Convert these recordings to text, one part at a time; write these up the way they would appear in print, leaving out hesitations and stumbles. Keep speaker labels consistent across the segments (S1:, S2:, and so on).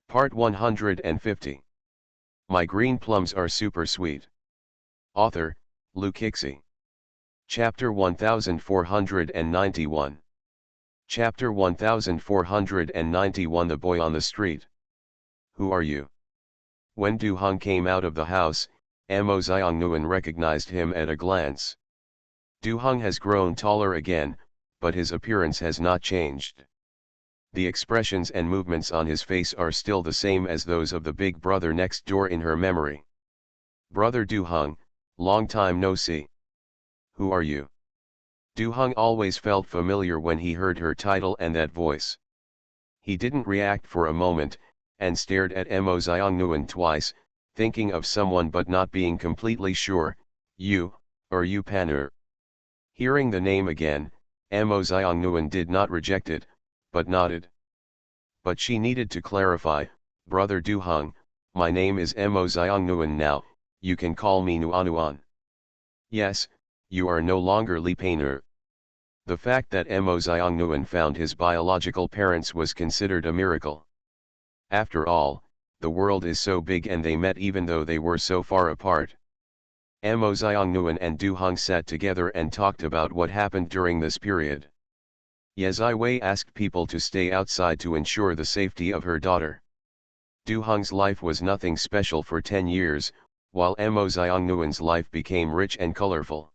S1: Part 150. My green plums are super sweet. Author, Lukixi. Chapter 1491. Chapter 1491. The Boy on the Street. Who are you? When Du Hong came out of the house, Mo Xiongnuan recognized him at a glance. Du Hong has grown taller again, but his appearance has not changed. The expressions and movements on his face are still the same as those of the big brother next door in her memory. Brother Du Hong, long time no see. Who are you? Du Hong always felt familiar when he heard her title and that voice. He didn't react for a moment, and stared at Mo Xiongnuan twice, thinking of someone but not being completely sure. You, or you Panur? Hearing the name again, Mo Xiongnuan did not reject it, but nodded. But she needed to clarify, Brother Du Hong, my name is Mo Xiongnuan now, you can call me Nuanuan. Yes, you are no longer Li Panur. The fact that Mo Xiongnuan found his biological parents was considered a miracle. After all, the world is so big and they met even though they were so far apart. Mo Xiongnuan and Du Hong sat together and talked about what happened during this period. Ye Ziwei asked people to stay outside to ensure the safety of her daughter. Du Hong's life was nothing special for 10 years, while Mo Xiongnuan's life became rich and colorful.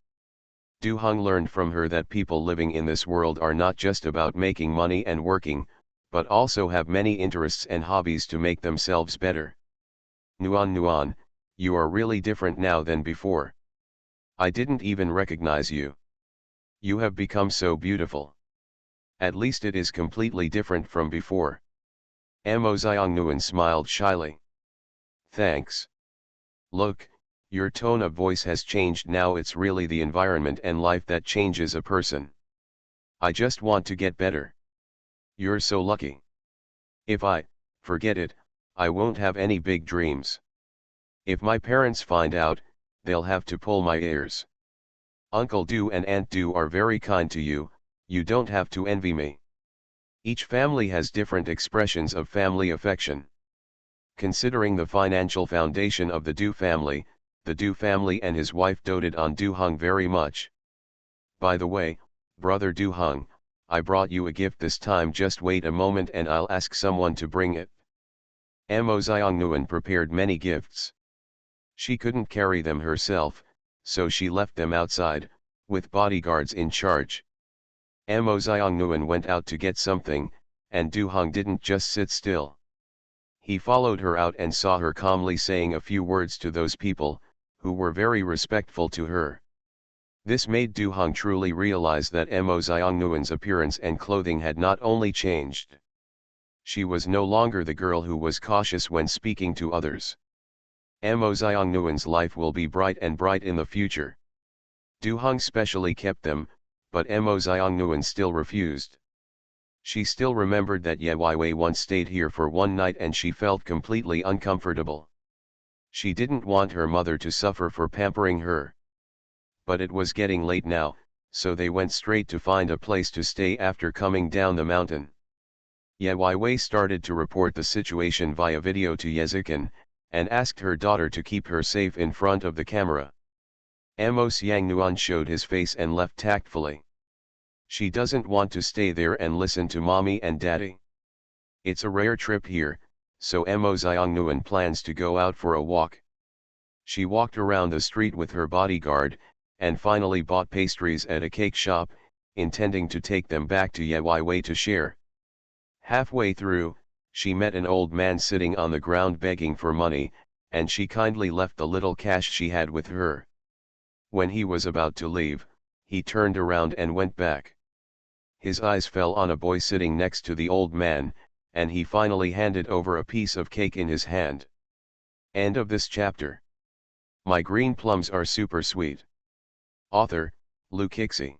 S1: Du Hong learned from her that people living in this world are not just about making money and working, but also have many interests and hobbies to make themselves better. Nuan, you are really different now than before. I didn't even recognize you. You have become so beautiful. At least it is completely different from before. Mo Xiongnuan smiled shyly. Thanks. Look, your tone of voice has changed now. It's really the environment and life that changes a person. I just want to get better. You're so lucky. If I forget it, I won't have any big dreams. If my parents find out, they'll have to pull my ears. Uncle Du and Aunt Du are very kind to you, you don't have to envy me. Each family has different expressions of family affection. Considering the financial foundation of the Du family and his wife doted on Du Hong very much. By the way, Brother Du Hong, I brought you a gift this time. Just wait a moment and I'll ask someone to bring it. Mo Xiongnuan prepared many gifts. She couldn't carry them herself, so she left them outside, with bodyguards in charge. Mo Xiongnuan went out to get something, and Du Hong didn't just sit still. He followed her out and saw her calmly saying a few words to those people, who were very respectful to her. This made Du Hong truly realize that Mo Xiongnuan's appearance and clothing had not only changed. She was no longer the girl who was cautious when speaking to others. Mo Xiongnuan's life will be bright and bright in the future. Du Hong specially kept them, but Mo Xiongnuan still refused. She still remembered that Ye Weiwei once stayed here for one night and she felt completely uncomfortable. She didn't want her mother to suffer for pampering her. But it was getting late now, so they went straight to find a place to stay after coming down the mountain. Ye Weiwei started to report the situation via video to Ye Zikan, and asked her daughter to keep her safe in front of the camera. Mo Xiongnuan showed his face and left tactfully. She doesn't want to stay there and listen to mommy and daddy. It's a rare trip here, so Mo Xiongnuan plans to go out for a walk. She walked around the street with her bodyguard, and finally bought pastries at a cake shop, intending to take them back to Ye Weiwei to share. Halfway through, she met an old man sitting on the ground begging for money, and she kindly left the little cash she had with her. When he was about to leave, he turned around and went back. His eyes fell on a boy sitting next to the old man, and he finally handed over a piece of cake in his hand. End of this chapter. My green plums are super sweet. Author, Lukixi.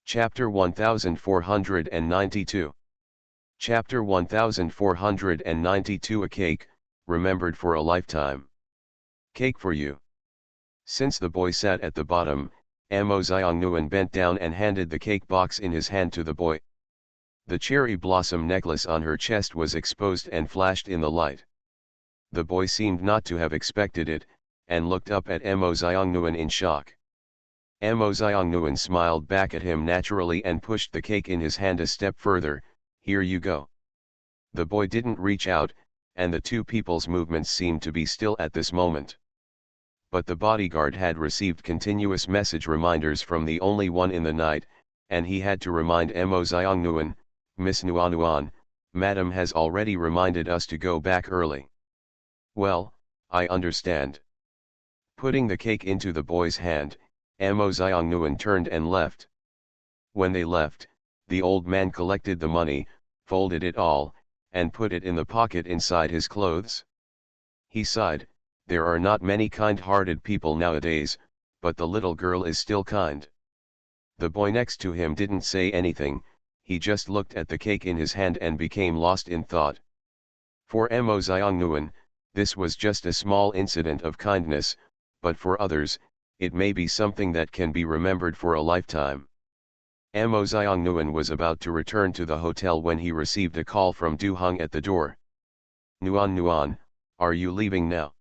S1: Chapter 1492. Chapter 1492. A cake, remembered for a lifetime. Cake for you. Since the boy sat at the bottom, Mo Xiongnuan bent down and handed the cake box in his hand to the boy. The cherry blossom necklace on her chest was exposed and flashed in the light. The boy seemed not to have expected it, and looked up at Mo Xiongnuan in shock. Mo Xiongnuan smiled back at him naturally and pushed the cake in his hand a step further. Here you go. The boy didn't reach out, and the two people's movements seemed to be still at this moment. But the bodyguard had received continuous message reminders from the only one in the night, and he had to remind Mo Xiongnuan, Miss Nuanuan, Madam has already reminded us to go back early. Well, I understand. Putting the cake into the boy's hand, Mo Xiongnuan turned and left. When they left, the old man collected the money, folded it all, and put it in the pocket inside his clothes. He sighed, there are not many kind-hearted people nowadays, but the little girl is still kind. The boy next to him didn't say anything, he just looked at the cake in his hand and became lost in thought. For Mo Xiongnuan, this was just a small incident of kindness, but for others, it may be something that can be remembered for a lifetime. Mo Xiongnuan was about to return to the hotel when he received a call from Du Hong at the door. Nuan Nuan, are you leaving now?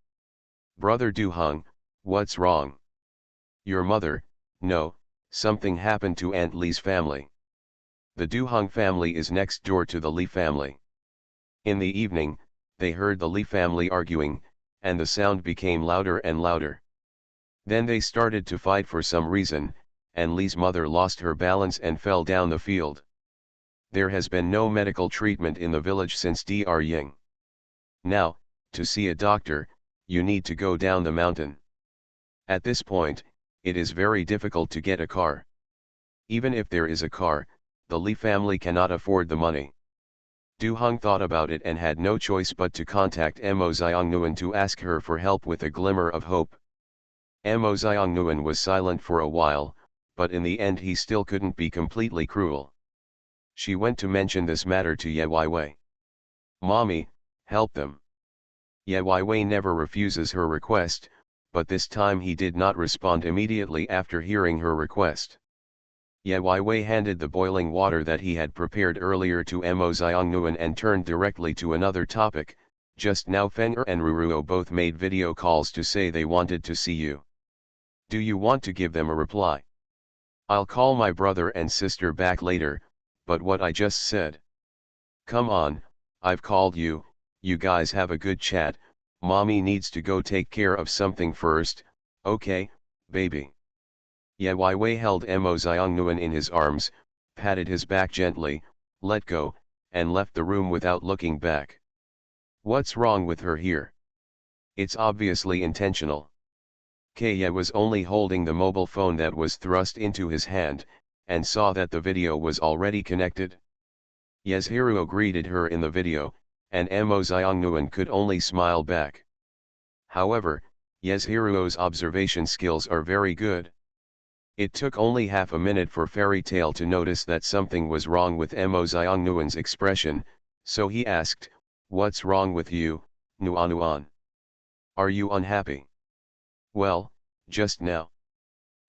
S1: Brother Du Hong, what's wrong? Your mother, no, something happened to Aunt Li's family. The Du Hong family is next door to the Li family. In the evening, they heard the Li family arguing, and the sound became louder and louder. Then they started to fight for some reason, and Li's mother lost her balance and fell down the field. There has been no medical treatment in the village since Dr. Ying. Now, to see a doctor, you need to go down the mountain. At this point, it is very difficult to get a car. Even if there is a car, the Li family cannot afford the money. Du Hong thought about it and had no choice but to contact Mo Xiongnuan to ask her for help with a glimmer of hope. Mo Xiongnuan was silent for a while, but in the end he still couldn't be completely cruel. She went to mention this matter to Ye Weiwei. Mommy, help them. Ye Weiwei never refuses her request, but this time he did not respond immediately after hearing her request. Ye Weiwei handed the boiling water that he had prepared earlier to Mo Xiongnuan and turned directly to another topic. Just now Feng'er and Ruruo both made video calls to say they wanted to see you. Do you want to give them a reply? I'll call my brother and sister back later, but what I just said. Come on, I've called you, you guys have a good chat, mommy needs to go take care of something first, okay, baby. Ye Weiwei held Mo Xiongnuan in his arms, patted his back gently, let go, and left the room without looking back. What's wrong with her here? It's obviously intentional. Ye was only holding the mobile phone that was thrust into his hand, and saw that the video was already connected. Ye's Hiruo greeted her in the video, and Mo Xiongnuan could only smile back. However, Ye's Hiruo's observation skills are very good. It took only half a minute for Fairy Tail to notice that something was wrong with Mo Xiongnuan's expression, so he asked, what's wrong with you, Nuanuan? Are you unhappy? Well, just now.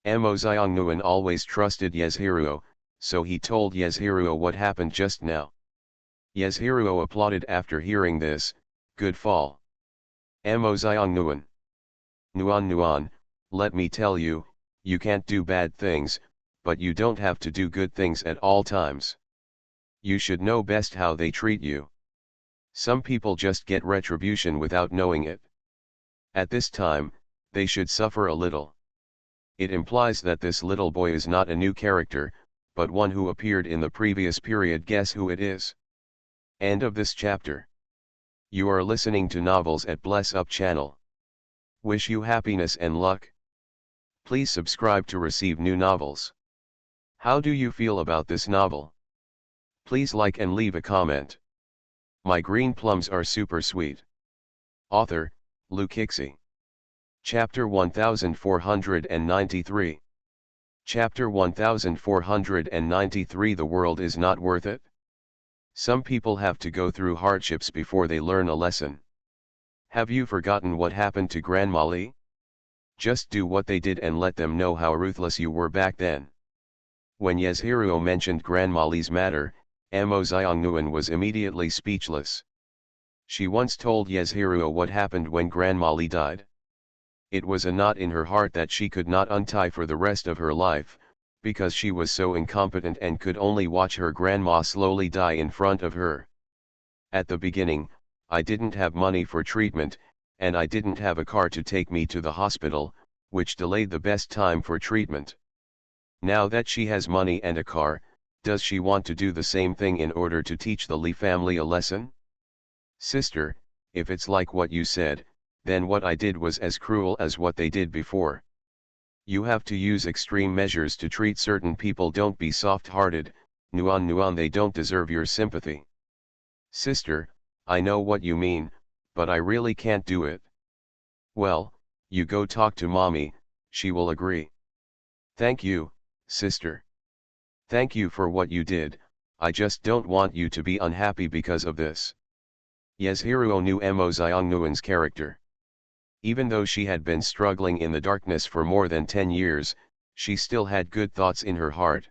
S1: Mo Xiongnuan always trusted Ye's Hiruo, so he told Ye's Hiruo what happened just now. Ye's Hiruo applauded after hearing this, good fall. Mo Xiongnuan. Nuan Nuan, let me tell you, you can't do bad things, but you don't have to do good things at all times. You should know best how they treat you. Some people just get retribution without knowing it. At this time, they should suffer a little. It implies that this little boy is not a new character, but one who appeared in the previous period. Guess who it is? End of this chapter. You are listening to Novels at Bless Up channel. Wish you happiness and luck. Please subscribe to receive new novels. How do you feel about this novel? Please like and leave a comment. My green plums are super sweet. Author, Lu Kixi. Chapter 1493. Chapter 1493. The world is not worth it. Some people have to go through hardships before they learn a lesson. Have you forgotten what happened to Grandma Li? Just do what they did and let them know how ruthless you were back then. When Ye's Hiruo mentioned Grandma Li's matter, Amo Xiongnuan was immediately speechless. She once told Yezhiruo what happened when Grandma Li died. It was a knot in her heart that she could not untie for the rest of her life, because she was so incompetent and could only watch her grandma slowly die in front of her. At the beginning, I didn't have money for treatment, and I didn't have a car to take me to the hospital, which delayed the best time for treatment. Now that she has money and a car, does she want to do the same thing in order to teach the Li family a lesson? Sister, if it's like what you said, then what I did was as cruel as what they did before. You have to use extreme measures to treat certain people. Don't be soft-hearted, Nuan, they don't deserve your sympathy. Sister, I know what you mean, but I really can't do it. Well, you go talk to mommy, she will agree. Thank you, sister. Thank you for what you did, I just don't want you to be unhappy because of this. Yezhiruo knew Amo Xiongnuan's character. Even though she had been struggling in the darkness for more than 10 years, she still had good thoughts in her heart.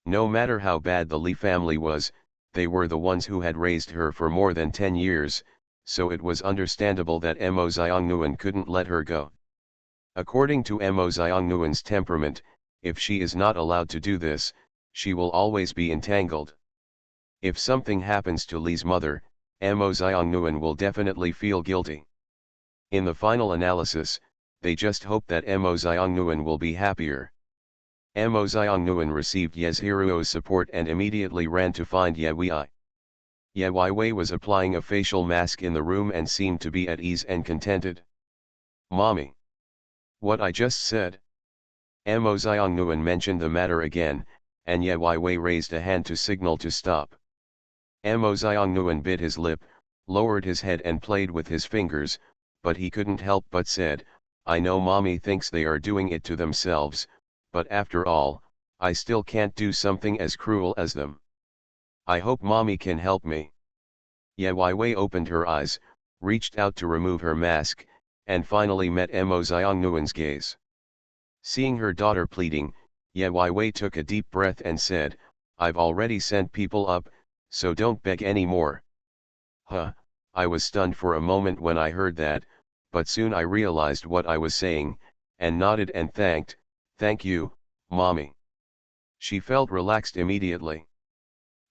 S1: No matter how bad the Li family was, they were the ones who had raised her for more than 10 years, so it was understandable that Amo Xiongnuan couldn't let her go. According to Amo Xiongnuan's temperament, if she is not allowed to do this, she will always be entangled. If something happens to Li's mother, Amo Xiongnuan will definitely feel guilty. In the final analysis, they just hope that Amo Xiongnuan will be happier. Amo Xiongnuan received Yezhiruo's support and immediately ran to find Ye Wei. Ye Wei was applying a facial mask in the room and seemed to be at ease and contented. Mommy. What I just said? Amo Xiongnuan mentioned the matter again, and Ye Wei raised a hand to signal to stop. Amo Xiongnuan bit his lip, lowered his head and played with his fingers, but he couldn't help but said, I know mommy thinks they are doing it to themselves, but after all, I still can't do something as cruel as them. I hope mommy can help me. Ye Wei opened her eyes, reached out to remove her mask, and finally met Amo Xiongnuan's gaze. Seeing her daughter pleading, Ye Wei took a deep breath and said, I've already sent people up, so don't beg any more. Huh, I was stunned for a moment when I heard that, but soon I realized what I was saying, and nodded and thank you, mommy. She felt relaxed immediately.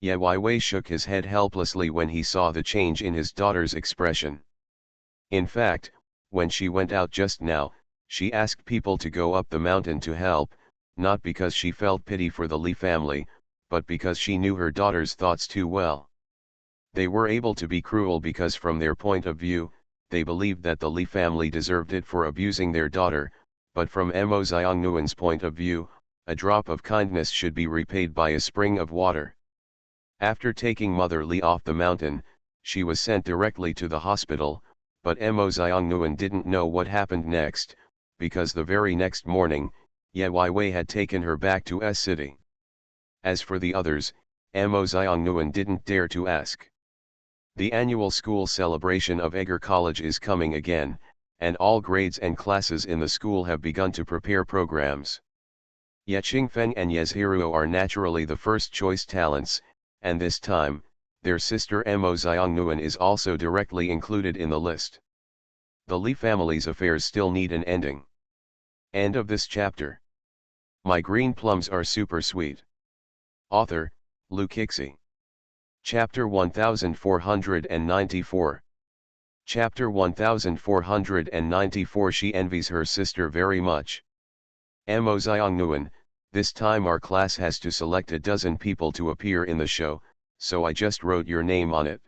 S1: Ye Wei shook his head helplessly when he saw the change in his daughter's expression. In fact, when she went out just now, she asked people to go up the mountain to help, not because she felt pity for the Li family, but because she knew her daughter's thoughts too well. They were able to be cruel because from their point of view, they believed that the Li family deserved it for abusing their daughter, but from Amo Xiongnuan's point of view, a drop of kindness should be repaid by a spring of water. After taking Mother Li off the mountain, she was sent directly to the hospital, but Amo Xiongnuan didn't know what happened next, because the very next morning, Ye Wei had taken her back to S City. As for the others, Amo Xiongnuan didn't dare to ask. The annual school celebration of Egger College is coming again, and all grades and classes in the school have begun to prepare programs. Ye Qingfeng and Yezhiruo are naturally the first choice talents, and this time, their sister Amo Xiongnuan is also directly included in the list. The Li family's affairs still need an ending. End of this chapter. My green plums are super sweet. Author, Lu Kixi. Chapter 1494. Chapter 1494. She envies her sister very much. Amo Xiongnuan, this time our class has to select a dozen people to appear in the show, so I just wrote your name on it.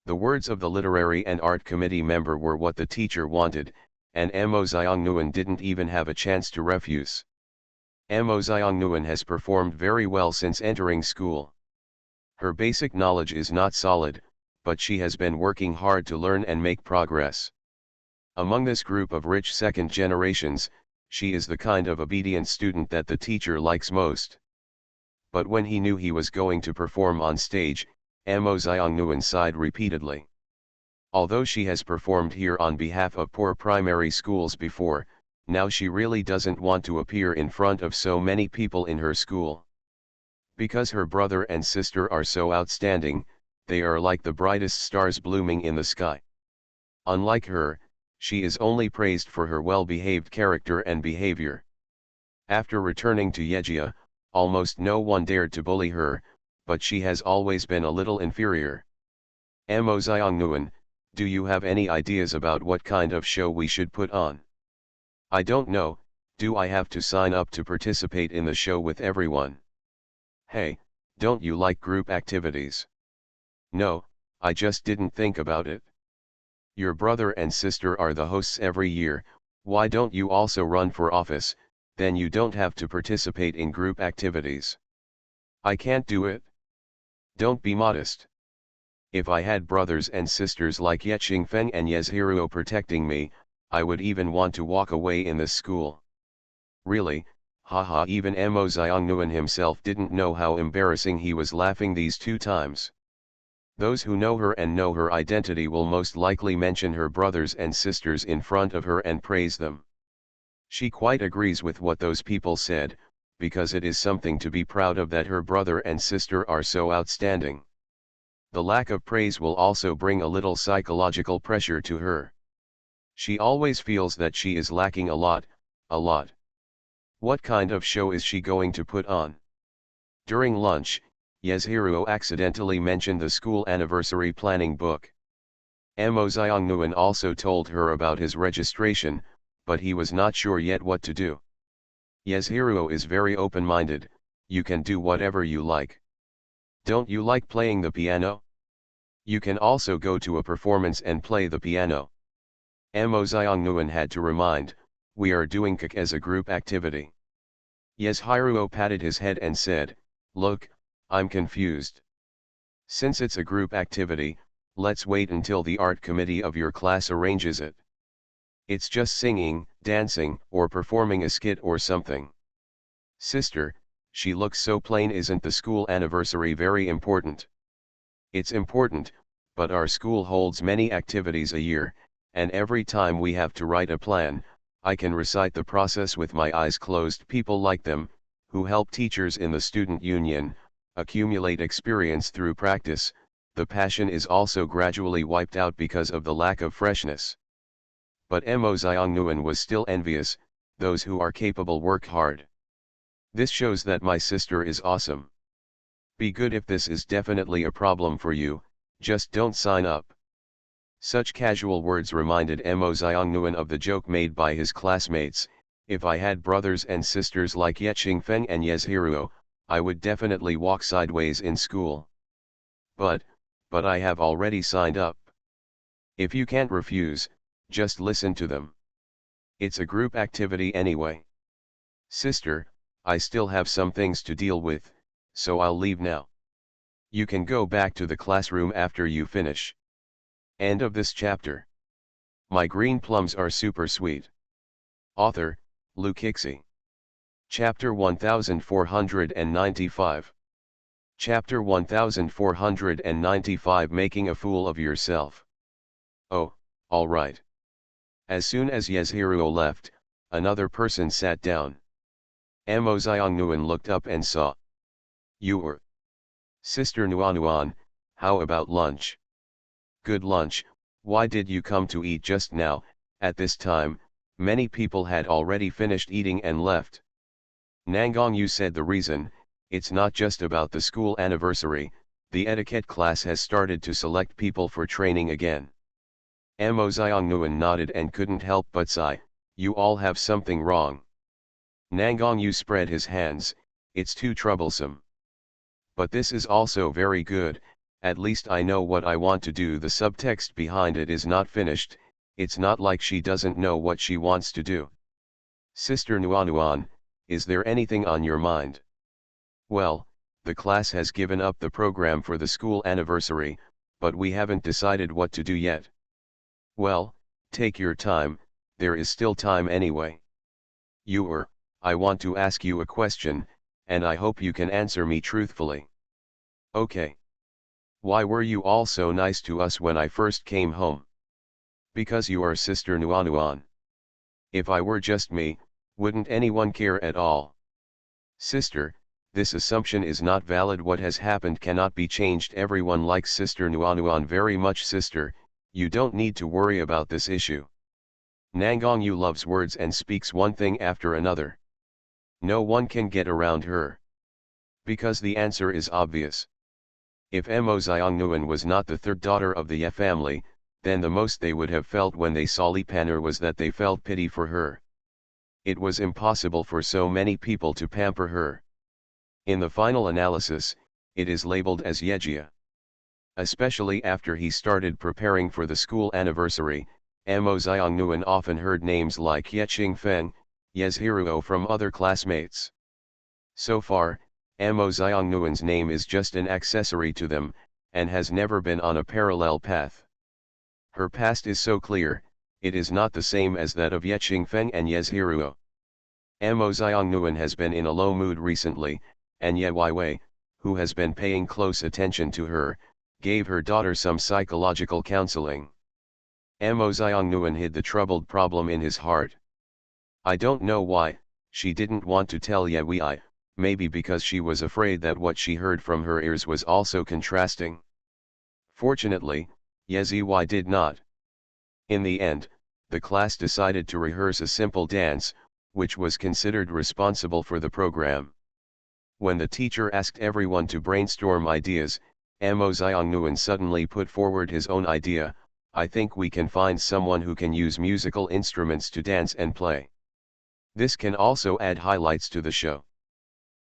S1: The words of the literary and art committee member were what the teacher wanted, and Amo Xiongnuan didn't even have a chance to refuse. Amo Xiongnuan has performed very well since entering school. Her basic knowledge is not solid, but she has been working hard to learn and make progress. Among this group of rich second generations, she is the kind of obedient student that the teacher likes most. But when he knew he was going to perform on stage, Amo Xiongnuan sighed repeatedly. Although she has performed here on behalf of poor primary schools before, now she really doesn't want to appear in front of so many people in her school. Because her brother and sister are so outstanding, they are like the brightest stars blooming in the sky. Unlike her, she is only praised for her well-behaved character and behavior. After returning to Yegia, almost no one dared to bully her, but she has always been a little inferior. Mo Xiongnuan, do you have any ideas about what kind of show we should put on? I don't know, do I have to sign up to participate in the show with everyone? Hey, don't you like group activities? No, I just didn't think about it. Your brother and sister are the hosts every year, why don't you also run for office, then you don't have to participate in group activities. I can't do it. Don't be modest. If I had brothers and sisters like Ye Qingfeng and Yezhiruo protecting me, I would even want to walk away in this school. Really, haha, even Mo Xiongnuan himself didn't know how embarrassing he was laughing these 2 times. Those who know her and know her identity will most likely mention her brothers and sisters in front of her and praise them. She quite agrees with what those people said, because it is something to be proud of that her brother and sister are so outstanding. The lack of praise will also bring a little psychological pressure to her. She always feels that she is lacking a lot, a lot. What kind of show is she going to put on? During lunch, Yezhiruo accidentally mentioned the school anniversary planning book. Mo Xiongnuan also told her about his registration, but he was not sure yet what to do. Yezhiruo is very open-minded, you can do whatever you like. Don't you like playing the piano? You can also go to a performance and play the piano. Mo Xiongnuan had to remind, we are doing KK as a group activity. Yezhiruo patted his head and said, look, I'm confused. Since it's a group activity, let's wait until the art committee of your class arranges it. It's just singing, dancing, or performing a skit or something. Sister, she looks so plain. Isn't the school anniversary very important? It's important, but our school holds many activities a year, and every time we have to write a plan, I can recite the process with my eyes closed. People like them, who help teachers in the student union, accumulate experience through practice. The passion is also gradually wiped out because of the lack of freshness. But Mo Xiongnuan was still envious, those who are capable work hard. This shows that my sister is awesome. Be good. If this is definitely a problem for you, just don't sign up. Such casual words reminded Mo Xiongnuan of the joke made by his classmates, if I had brothers and sisters like Ye Qingfeng and Yezhiruo, I would definitely walk sideways in school. But I have already signed up. If you can't refuse, just listen to them. It's a group activity anyway. Sister, I still have some things to deal with, so I'll leave now. You can go back to the classroom after you finish. End of this chapter. My green plums are super sweet. Author, Lu Kixi. Chapter 1495. Chapter 1495, Making a Fool of Yourself. Oh, alright. As soon as Yezhiruo left, another person sat down. Mo Xiongnuan looked up and saw. You were. Sister Nuanuan, how about lunch? Good lunch. Why did you come to eat just now? At this time, many people had already finished eating and left. Nangong Yu said the reason, it's not just about the school anniversary, the etiquette class has started to select people for training again. Mo Xiongnuan nodded and couldn't help but sigh, you all have something wrong. Nangong Yu spread his hands, it's too troublesome. But this is also very good, at least I know what I want to do. The subtext behind it is not finished, it's not like she doesn't know what she wants to do. Sister Nuanuan, is there anything on your mind? Well, the class has given up the program for the school anniversary, but we haven't decided what to do yet. Well, take your time, there is still time anyway. I want to ask you a question, and I hope you can answer me truthfully. Okay. Why were you all so nice to us when I first came home? Because you are Sister Nuanuan. If I were just me, wouldn't anyone care at all? Sister, This assumption is not valid. What has happened cannot be changed. Everyone likes Sister Nuanuan very much. Sister, you don't need to worry about this issue. Nangongyu loves words and speaks one thing after another. No one can get around her. Because the answer is obvious. If Mo Xiongnuan was not the third daughter of the Ye family, then the most they would have felt when they saw Li Pan'er was that they felt pity for her. It was impossible for so many people to pamper her. In the final analysis, it is labeled as Yejia. Especially after he started preparing for the school anniversary, Mo Xiongnuan often heard names like Ye Qingfeng, Yezhiruo from other classmates. So far, Mo Xiongnuan's name is just an accessory to them, and has never been on a parallel path. Her past is so clear, it is not the same as that of Ye Qingfeng and Yezhiruo. Mo Xiongnuan has been in a low mood recently, and Ye Weiwei, who has been paying close attention to her, gave her daughter some psychological counseling. Mo Xiongnuan hid the troubled problem in his heart. I don't know why, she didn't want to tell Ye Weiwei, maybe because she was afraid that what she heard from her ears was also contrasting. Fortunately, Ye Weiwei did not. In the end, the class decided to rehearse a simple dance, which was considered responsible for the program. When the teacher asked everyone to brainstorm ideas, Mo Xiongnuan suddenly put forward his own idea. I think we can find someone who can use musical instruments to dance and play. This can also add highlights to the show.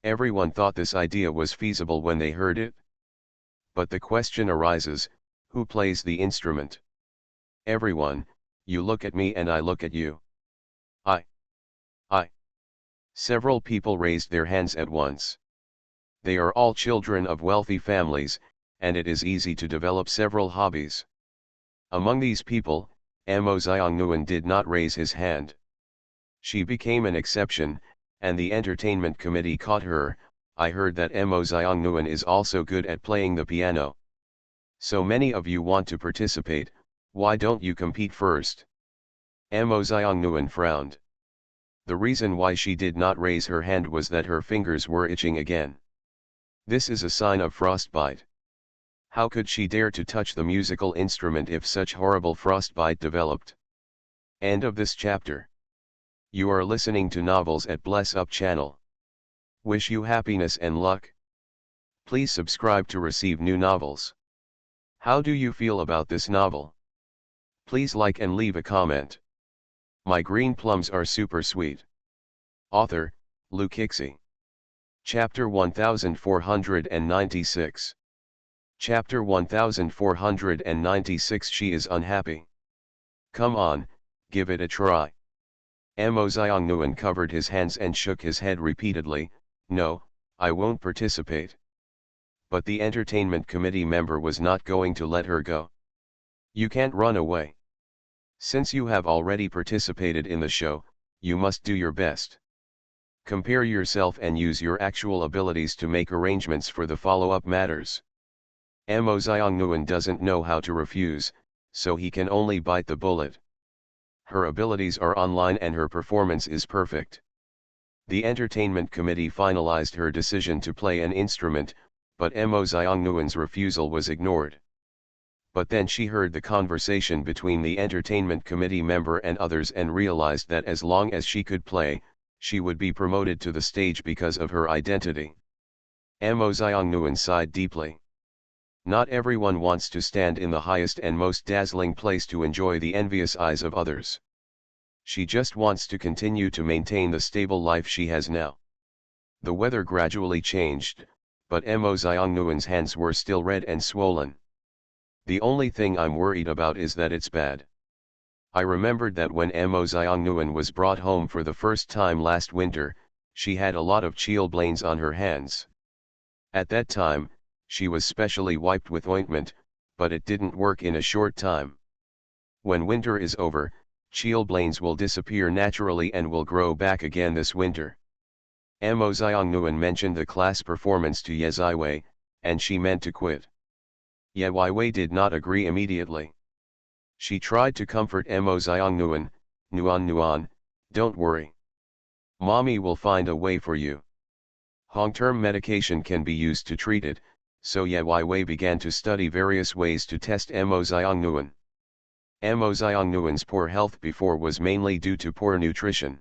S1: Everyone thought this idea was feasible when they heard it. But the question arises, who plays the instrument? Everyone, you look at me and I look at you. I. Several people raised their hands at once. They are all children of wealthy families, and it is easy to develop several hobbies. Among these people, Mo Xiongnuan did not raise his hand. She became an exception, and the entertainment committee caught her. I heard that Mo Xiongnuan is also good at playing the piano. So many of you want to participate, why don't you compete first? Mo Xiongnuan frowned. The reason why she did not raise her hand was that her fingers were itching again. This is a sign of frostbite. How could she dare to touch the musical instrument if such horrible frostbite developed? End of this chapter. You are listening to Novels at Bless Up channel. Wish you happiness and luck. Please subscribe to receive new novels. How do you feel about this novel? Please like and leave a comment. My green plums are super sweet. Author, Lu Kixi. Chapter 1496. Chapter 1496. She is unhappy. Come on, give it a try. Mo Xiongnuan covered his hands and shook his head repeatedly. No, I won't participate. But the entertainment committee member was not going to let her go. You can't run away. Since you have already participated in the show, you must do your best. Compare yourself and use your actual abilities to make arrangements for the follow-up matters. Mo Xiongnuan doesn't know how to refuse, so he can only bite the bullet. Her abilities are online and her performance is perfect. The entertainment committee finalized her decision to play an instrument, but Mo Xiongnuan's refusal was ignored. But then she heard the conversation between the entertainment committee member and others and realized that as long as she could play, she would be promoted to the stage because of her identity. Mo Xiongnuan sighed deeply. Not everyone wants to stand in the highest and most dazzling place to enjoy the envious eyes of others. She just wants to continue to maintain the stable life she has now. The weather gradually changed, but Mo Xiongnuan's hands were still red and swollen. The only thing I'm worried about is that it's bad. I remembered that when Mo Xiongnuan was brought home for the first time last winter, she had a lot of chilblains on her hands. At that time, she was specially wiped with ointment, but it didn't work in a short time. When winter is over, chilblains will disappear naturally and will grow back again this winter. Mo Xiongnuan mentioned the class performance to Ye Weiwei, and she meant to quit. Ye Weiwei did not agree immediately. She tried to comfort Mo Xiongnuan. Nuan, don't worry. Mommy will find a way for you. Long-term medication can be used to treat it, so Ye Wei began to study various ways to test Mo Xiongnuan. Mo Xiongnuan's poor health before was mainly due to poor nutrition.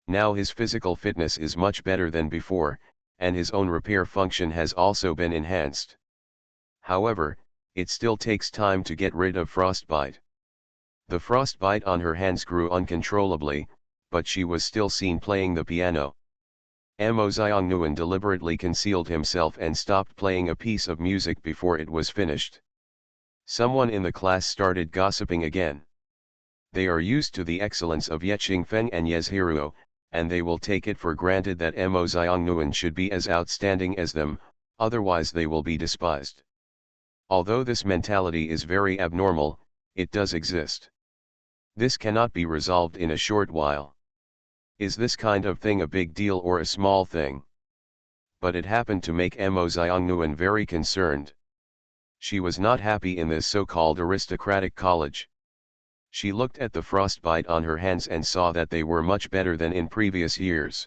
S1: Now his physical fitness is much better than before, and his own repair function has also been enhanced. However, it still takes time to get rid of frostbite. The frostbite on her hands grew uncontrollably, but she was still seen playing the piano. Mo Xiongnuan deliberately concealed himself and stopped playing a piece of music before it was finished. Someone in the class started gossiping again. They are used to the excellence of Ye Qingfeng and Yezhiruo, and they will take it for granted that Mo Xiongnuan should be as outstanding as them, otherwise they will be despised. Although this mentality is very abnormal, it does exist. This cannot be resolved in a short while. Is this kind of thing a big deal or a small thing? But it happened to make Mo Xiongnuan very concerned. She was not happy in this so-called aristocratic college. She looked at the frostbite on her hands and saw that they were much better than in previous years.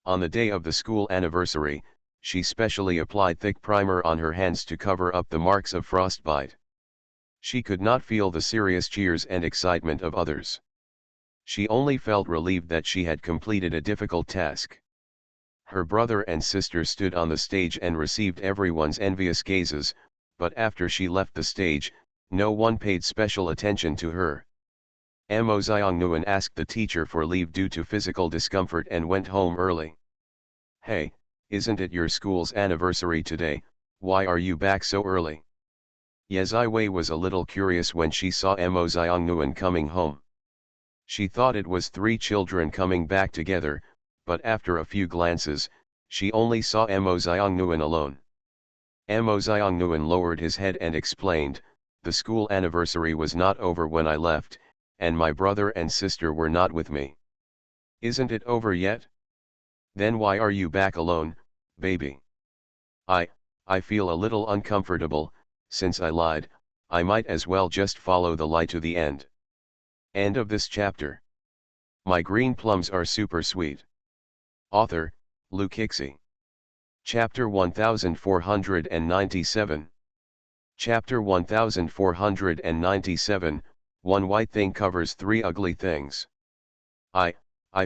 S1: On the day of the school anniversary, she specially applied thick primer on her hands to cover up the marks of frostbite. She could not feel the serious cheers and excitement of others. She only felt relieved that she had completed a difficult task. Her brother and sister stood on the stage and received everyone's envious gazes, but after she left the stage, no one paid special attention to her. Mo Xiongnuan asked the teacher for leave due to physical discomfort and went home early. "Hey, isn't it your school's anniversary today? Why are you back so early?" Ye Wei was a little curious when she saw Mo Xiongnuan coming home. She thought it was three children coming back together, but after a few glances, she only saw Mo Xiongnuan alone. Mo Xiongnuan lowered his head and explained, "The school anniversary was not over when I left, and my brother and sister were not with me." "Isn't it over yet? Then why are you back alone, baby?" I feel a little uncomfortable. Since I lied, I might as well just follow the lie to the end." End of this chapter. My green plums are super sweet. Author, Lou Kixie. Chapter 1497. Chapter 1497, One white thing covers three ugly things. I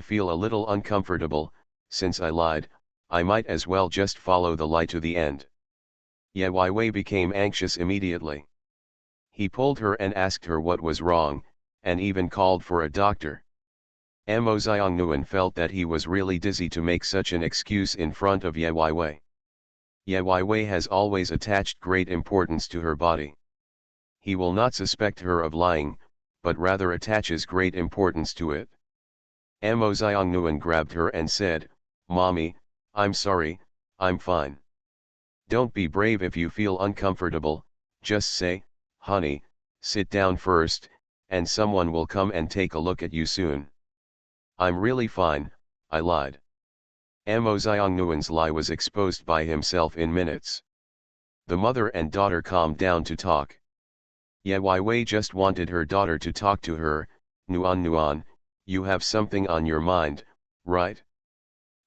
S1: feel a little uncomfortable. Since I lied, I might as well just follow the lie to the end. Ye Wei became anxious immediately. He pulled her and asked her what was wrong, and even called for a doctor. Mo Xiongnuan felt that he was really dizzy to make such an excuse in front of Ye Wei. Ye Wei has always attached great importance to her body. He will not suspect her of lying, but rather attaches great importance to it. Mo Xiongnuan grabbed her and said, "Mommy, I'm sorry, I'm fine. Don't be brave if you feel uncomfortable, just say, 'Honey, sit down first, and someone will come and take a look at you soon.'" "I'm really fine," I lied. Mo Xiongnuan's lie was exposed by himself in minutes. The mother and daughter calmed down to talk. Ye Wei just wanted her daughter to talk to her. Nuan, you have something on your mind, right?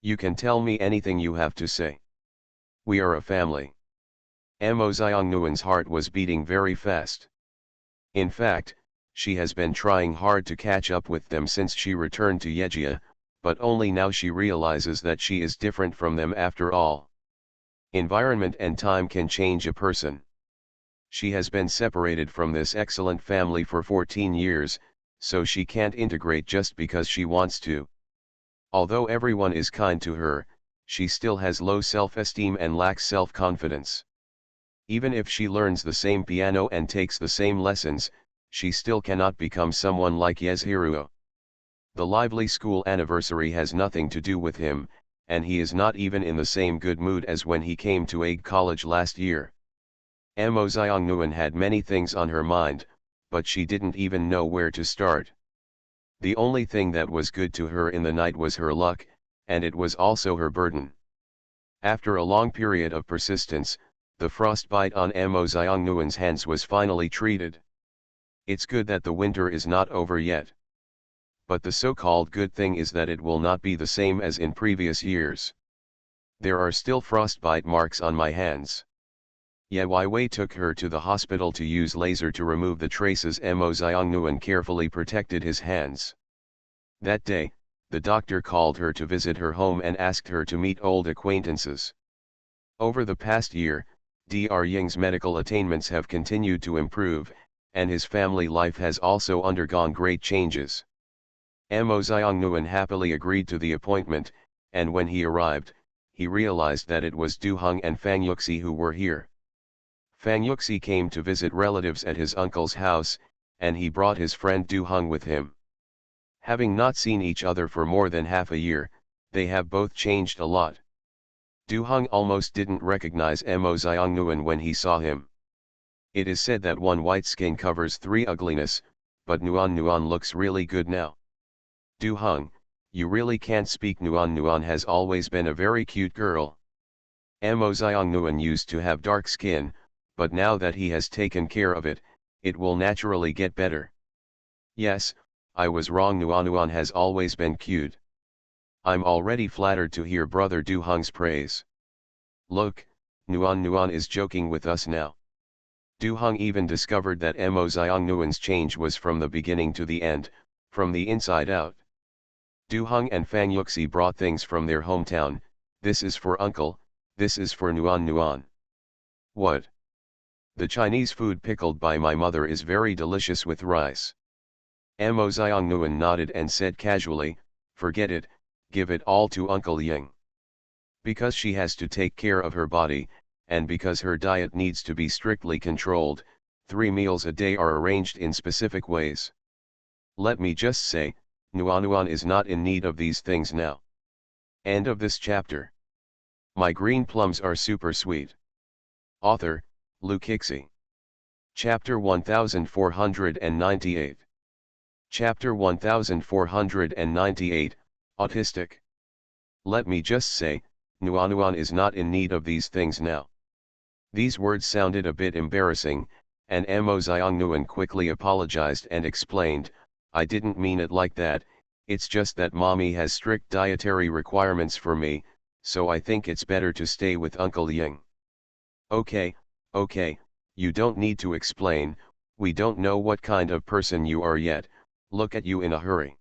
S1: You can tell me anything you have to say. We are a family." Mo Xiongnuan's heart was beating very fast. In fact, she has been trying hard to catch up with them since she returned to Yejia, but only now she realizes that she is different from them after all. Environment and time can change a person. She has been separated from this excellent family for 14 years, so she can't integrate just because she wants to. Although everyone is kind to her, she still has low self-esteem and lacks self-confidence. Even if she learns the same piano and takes the same lessons, she still cannot become someone like Yezhiruo. The lively school anniversary has nothing to do with him, and he is not even in the same good mood as when he came to Egg College last year. Mo Xiongnuan had many things on her mind, but she didn't even know where to start. The only thing that was good to her in the night was her luck, and it was also her burden. After a long period of persistence, the frostbite on Mo Xiongnuan's hands was finally treated. It's good that the winter is not over yet. But the so-called good thing is that it will not be the same as in previous years. There are still frostbite marks on my hands. Ye Wei took her to the hospital to use laser to remove the traces. Mo Xiongnuan carefully protected his hands. That day, the doctor called her to visit her home and asked her to meet old acquaintances. Over the past year, Dr. Ying's medical attainments have continued to improve, and his family life has also undergone great changes. Mo Xiongnuan happily agreed to the appointment, and when he arrived, he realized that it was Du Heng and Fang Yuxi who were here. Fang Yuxi came to visit relatives at his uncle's house, and he brought his friend Du Heng with him. Having not seen each other for more than half a year, they have both changed a lot. Du Heng almost didn't recognize Mo Xiongnuan when he saw him. It is said that one white skin covers three ugliness, but Nuan looks really good now. Du Heng, you really can't speak. Nuan has always been a very cute girl. Mo Xiongnuan used to have dark skin, but now that he has taken care of it, it will naturally get better. Yes, I was wrong. Nuan has always been cute. I'm already flattered to hear brother Du Heng's praise. Look, Nuan is joking with us now. Du Heng even discovered that Mo Xiongnuan's change was from the beginning to the end, from the inside out. Du Heng and Fang Yuxi brought things from their hometown. This is for uncle, this is for Nuan. What? The Chinese food pickled by my mother is very delicious with rice. Mo Xiongnuan nodded and said casually, forget it, give it all to Uncle Ying. Because she has to take care of her body, and because her diet needs to be strictly controlled, 3 meals a day are arranged in specific ways. Let me just say, Nuan is not in need of these things now. End of this chapter. My green plums are super sweet. Author, Lu Kixi. Chapter 1498. Chapter 1498, Autistic. Let me just say, Nuan is not in need of these things now. These words sounded a bit embarrassing, and Mo Xiongnuan quickly apologized and explained, I didn't mean it like that, it's just that mommy has strict dietary requirements for me, so I think it's better to stay with Uncle Ying. Okay, you don't need to explain, we don't know what kind of person you are yet, look at you in a hurry.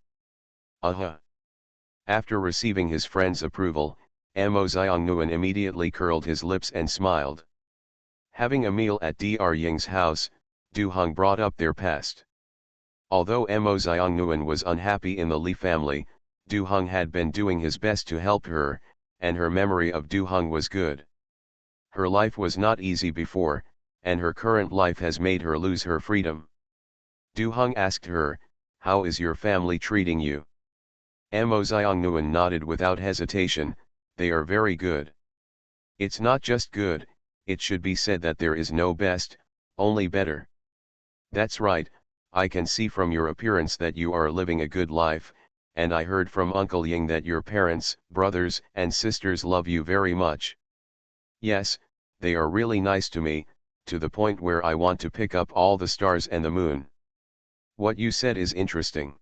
S1: After receiving his friend's approval, Mo Xiongnuan immediately curled his lips and smiled. Having a meal at Dr. Ying's house, Du Heng brought up their past. Although Mo Xiongnuan was unhappy in the Li family, Du Heng had been doing his best to help her, and her memory of Du Heng was good. Her life was not easy before, and her current life has made her lose her freedom. Du Heng asked her, how is your family treating you? Mo Xiongnuan nodded without hesitation, they are very good. It's not just good, it should be said that there is no best, only better. That's right, I can see from your appearance that you are living a good life, and I heard from Uncle Ying that your parents, brothers and sisters love you very much. Yes, they are really nice to me, to the point where I want to pick up all the stars and the moon. What you said is interesting.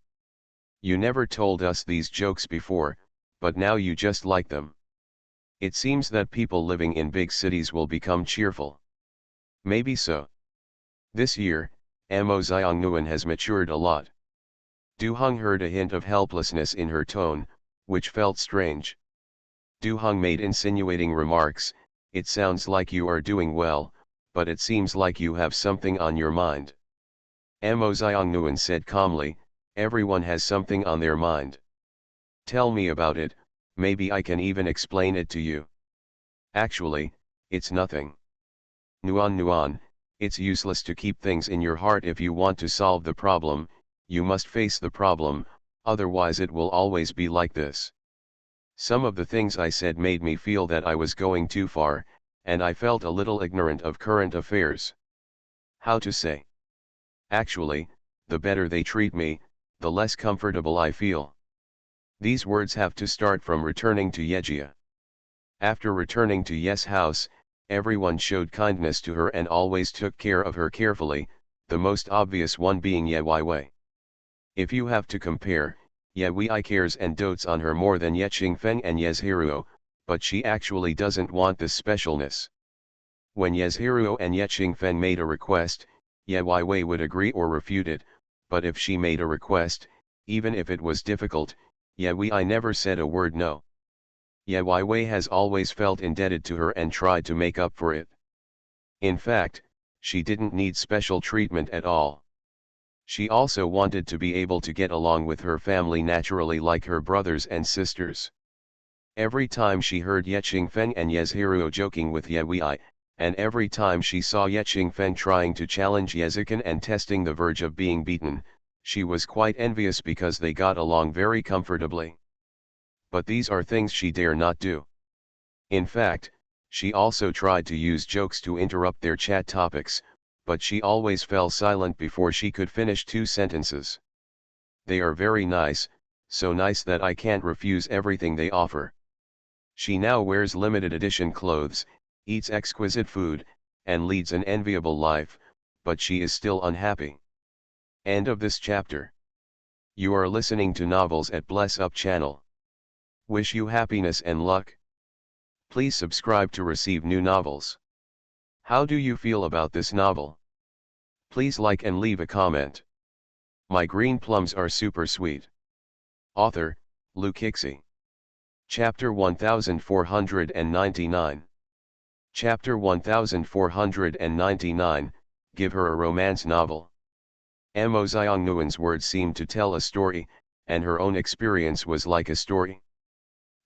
S1: You never told us these jokes before, but now you just like them. It seems that people living in big cities will become cheerful. Maybe so. This year, Mo Xiongnuan has matured a lot. Du Heng heard a hint of helplessness in her tone, which felt strange. Du Heng made insinuating remarks, it sounds like you are doing well, but it seems like you have something on your mind. Mo Xiongnuan said calmly, everyone has something on their mind. Tell me about it, maybe I can even explain it to you. Actually, it's nothing. Nuan, it's useless to keep things in your heart. If you want to solve the problem, you must face the problem, otherwise it will always be like this. Some of the things I said made me feel that I was going too far, and I felt a little ignorant of current affairs. How to say? Actually, the better they treat me, the less comfortable I feel. These words have to start from returning to Yejia. After returning to Ye's house, everyone showed kindness to her and always took care of her carefully, the most obvious one being Ye Wei. If you have to compare, Ye Wei cares and dotes on her more than Ye Qingfeng and Ye's Hiruo, but she actually doesn't want this specialness. When Yezhiru and Yechingfen made a request, Ye Weiwei would agree or refute it, but if she made a request, even if it was difficult, Ye Wei never said a word no. Ye Weiwei has always felt indebted to her and tried to make up for it. In fact, she didn't need special treatment at all. She also wanted to be able to get along with her family naturally like her brothers and sisters. Every time she heard Yechingfen and Yezhiru joking with Ye Wei, and every time she saw Yechingfen trying to challenge Yezikin and testing the verge of being beaten, she was quite envious because they got along very comfortably. But these are things she dare not do. In fact, she also tried to use jokes to interrupt their chat topics, but she always fell silent before she could finish 2 sentences. They are very nice, so nice that I can't refuse everything they offer. She now wears limited edition clothes, eats exquisite food, and leads an enviable life, but she is still unhappy. End of this chapter. You are listening to Novels at Bless Up channel. Wish you happiness and luck. Please subscribe to receive new novels. How do you feel about this novel? Please like and leave a comment. My green plums are super sweet. Author, Lou Kixie. Chapter 1499. Chapter 1499, Give her a romance novel. Mo Xiongnuan's words seemed to tell a story, and her own experience was like a story.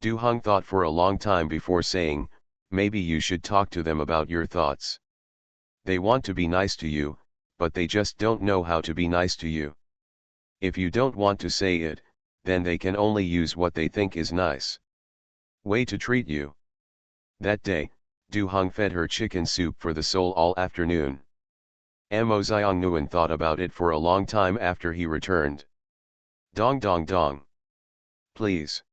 S1: Du Hong thought for a long time before saying, maybe you should talk to them about your thoughts. They want to be nice to you, but they just don't know how to be nice to you. If you don't want to say it, then they can only use what they think is nice. Way to treat you. That day, Du Hong fed her chicken soup for the soul all afternoon. Mo Xiongnuan thought about it for a long time after he returned. Dong dong dong. Please.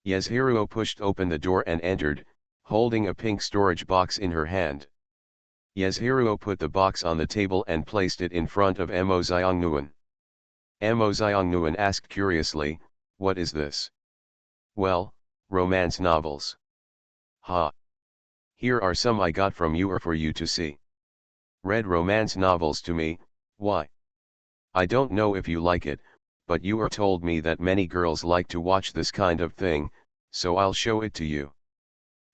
S1: Yezhiru pushed open the door and entered, holding a pink storage box in her hand. Yezhiru put the box on the table and placed it in front of Mo Xiongnuan. Mo Xiongnuan asked curiously, what is this? Well, romance novels. Ha. Here are some I got from you or for you to see. Read romance novels to me, why? I don't know if you like it, but you are told me that many girls like to watch this kind of thing, so I'll show it to you.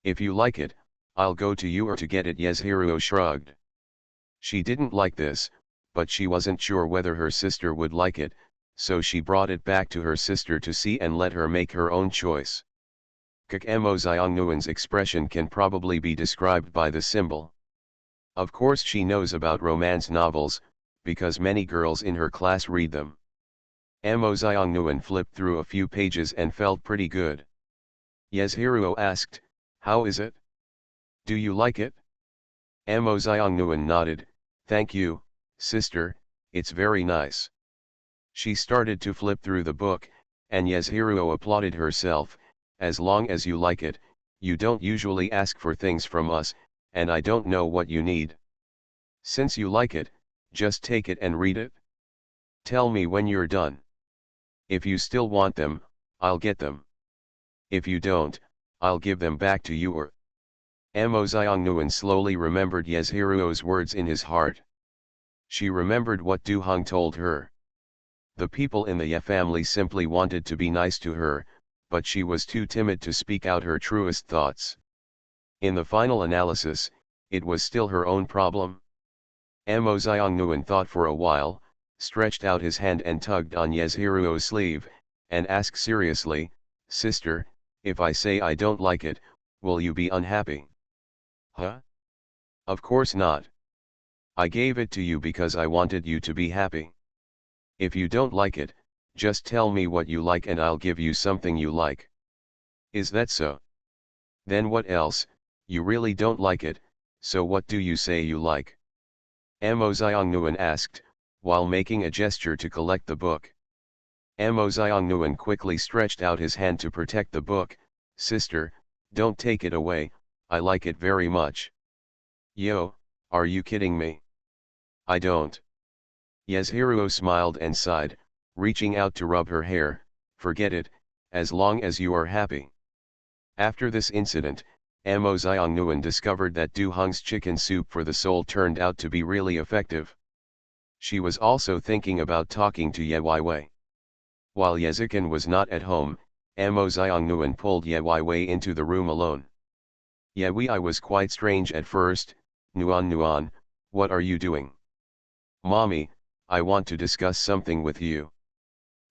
S1: If you like it, I'll go to you or to get it. Yezhiru shrugged. She didn't like this, but she wasn't sure whether her sister would like it, so she brought it back to her sister to see and let her make her own choice. Mo Xiongnuan's expression can probably be described by the symbol. Of course she knows about romance novels, because many girls in her class read them. Mo Xiongnuan flipped through a few pages and felt pretty good. Yezhiru asked, how is it? Do you like it? Mo Xiongnuan nodded, thank you, sister, it's very nice. She started to flip through the book, and Yezhiru applauded herself, as long as you like it, you don't usually ask for things from us, and I don't know what you need. Since you like it, just take it and read it. Tell me when you're done. If you still want them, I'll get them. If you don't, I'll give them back to you or. Mo Xiongnuan slowly remembered Yezhiru's words in his heart. She remembered what Du Hong told her. The people in the Ye family simply wanted to be nice to her, but she was too timid to speak out her truest thoughts. In the final analysis, it was still her own problem. Mo Xiongnuan thought for a while, stretched out his hand and tugged on Yezhiru's sleeve, and asked seriously, sister, if I say I don't like it, will you be unhappy? Huh? Of course not. I gave it to you because I wanted you to be happy. If you don't like it, just tell me what you like and I'll give you something you like. Is that so? Then what else? You really don't like it, so what do you say you like? Mo Xiongnuan asked, while making a gesture to collect the book. Mo Xiongnuan quickly stretched out his hand to protect the book. Sister, don't take it away, I like it very much. Yo, are you kidding me? I don't. Yezhiru smiled and sighed, reaching out to rub her hair. Forget it, as long as you are happy. After this incident, Mo Xiongnuan discovered that Du Hong's chicken soup for the soul turned out to be really effective. She was also thinking about talking to Ye Weiwei. While Ye Zikan was not at home, Mo Xiongnuan pulled Ye Weiwei into the room alone. Ye Wei was quite strange at first. Nuan, what are you doing? Mommy, I want to discuss something with you.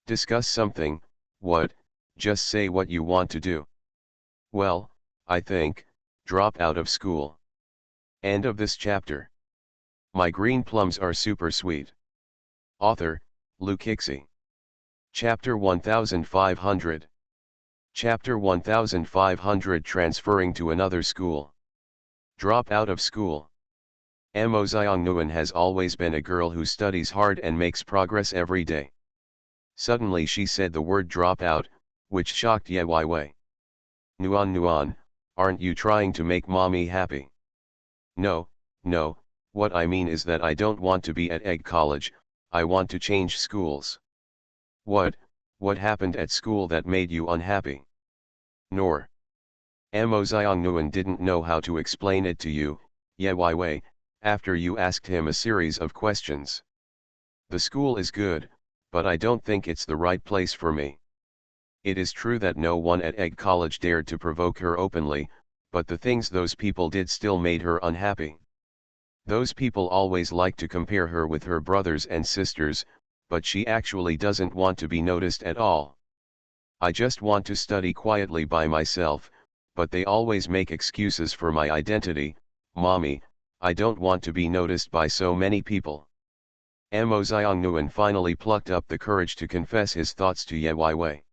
S1: Discuss something, what? Just say what you want to do. Well, I think, drop out of school. End of this chapter. My green plums are super sweet. Author, Luke Hixie. Chapter 1500. Chapter 1500 Transferring to another school. Drop out of school. Mo Xiongnuan has always been a girl who studies hard and makes progress every day. Suddenly she said the word drop out, which shocked Ye Weiwei. Nuan, aren't you trying to make mommy happy? No, what I mean is that I don't want to be at Egg College, I want to change schools. What happened at school that made you unhappy? Nor. Mo Xiongnuan didn't know how to explain it to you, Ye Weiwei, after you asked him a series of questions. The school is good, but I don't think it's the right place for me. It is true that no one at Egg College dared to provoke her openly, but the things those people did still made her unhappy. Those people always like to compare her with her brothers and sisters, but she actually doesn't want to be noticed at all. I just want to study quietly by myself, but they always make excuses for my identity. Mommy, I don't want to be noticed by so many people. Mo Xiongnuan finally plucked up the courage to confess his thoughts to Ye Weiwei.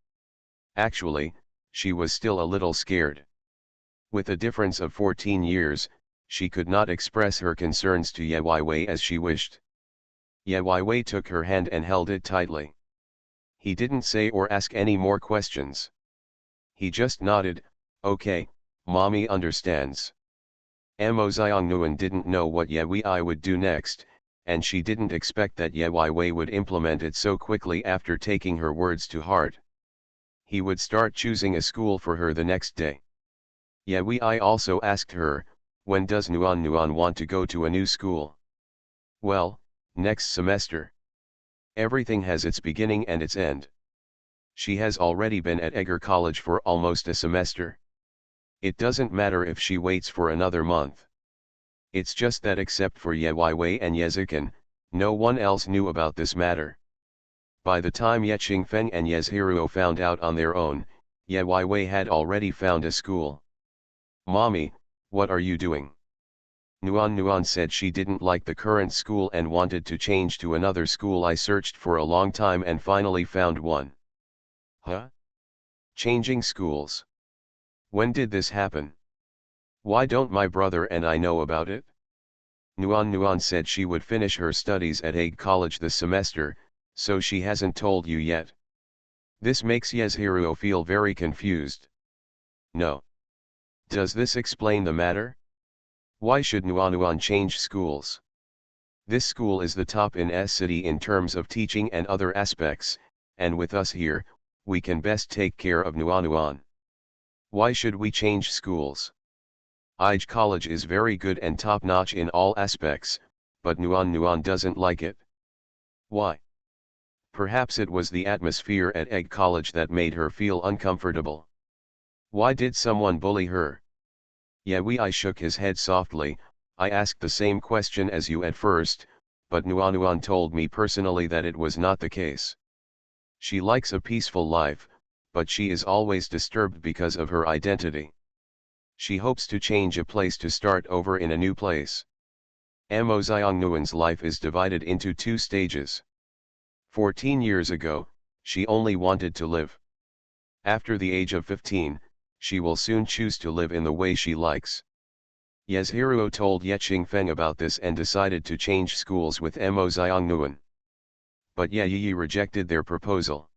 S1: Actually, she was still a little scared. With a difference of 14 years, she could not express her concerns to Ye Weiwei as she wished. Ye Weiwei took her hand and held it tightly. He didn't say or ask any more questions. He just nodded, okay, mommy understands. Mo Xiongnuan didn't know what Ye Weiwei would do next, and she didn't expect that Ye Weiwei would implement it so quickly after taking her words to heart. He would start choosing a school for her the next day. Ye Weiwei also asked her, when does Nuan want to go to a new school? Well, next semester. Everything has its beginning and its end. She has already been at Egger College for almost a semester. It doesn't matter if she waits for another month. It's just that except for Ye Weiwei and Ye Zikan, no one else knew about this matter. By the time Ye Qingfeng and Ye Zhiruo found out on their own, Ye Weiwei had already found a school. Mommy, what are you doing? Nuan said she didn't like the current school and wanted to change to another school. I searched for a long time and finally found one. Huh? Changing schools? When did this happen? Why don't my brother and I know about it? Nuan said she would finish her studies at Egg College this semester, so she hasn't told you yet. This makes Ye Zhiruo feel very confused. No. Does this explain the matter? Why should Nuan change schools? This school is the top in S city in terms of teaching and other aspects, and with us here, we can best take care of Nuan. Why should we change schools? Ige College is very good and top-notch in all aspects, but Nuan doesn't like it. Why? Perhaps it was the atmosphere at Egg College that made her feel uncomfortable. Why did someone bully her? Ye Weiwei shook his head softly. I asked the same question as you at first, but Nuan told me personally that it was not the case. She likes a peaceful life, but she is always disturbed because of her identity. She hopes to change a place to start over in a new place. Mo Xiongnuan's life is divided into two stages. 14 years ago, she only wanted to live. After the age of 15, she will soon choose to live in the way she likes. Ye Zhiruo told Ye Qingfeng about this and decided to change schools with Mo Xiongnuan. But Ye Yi rejected their proposal.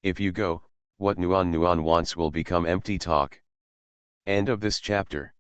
S1: If you go, what Nuan wants will become empty talk. End of this chapter.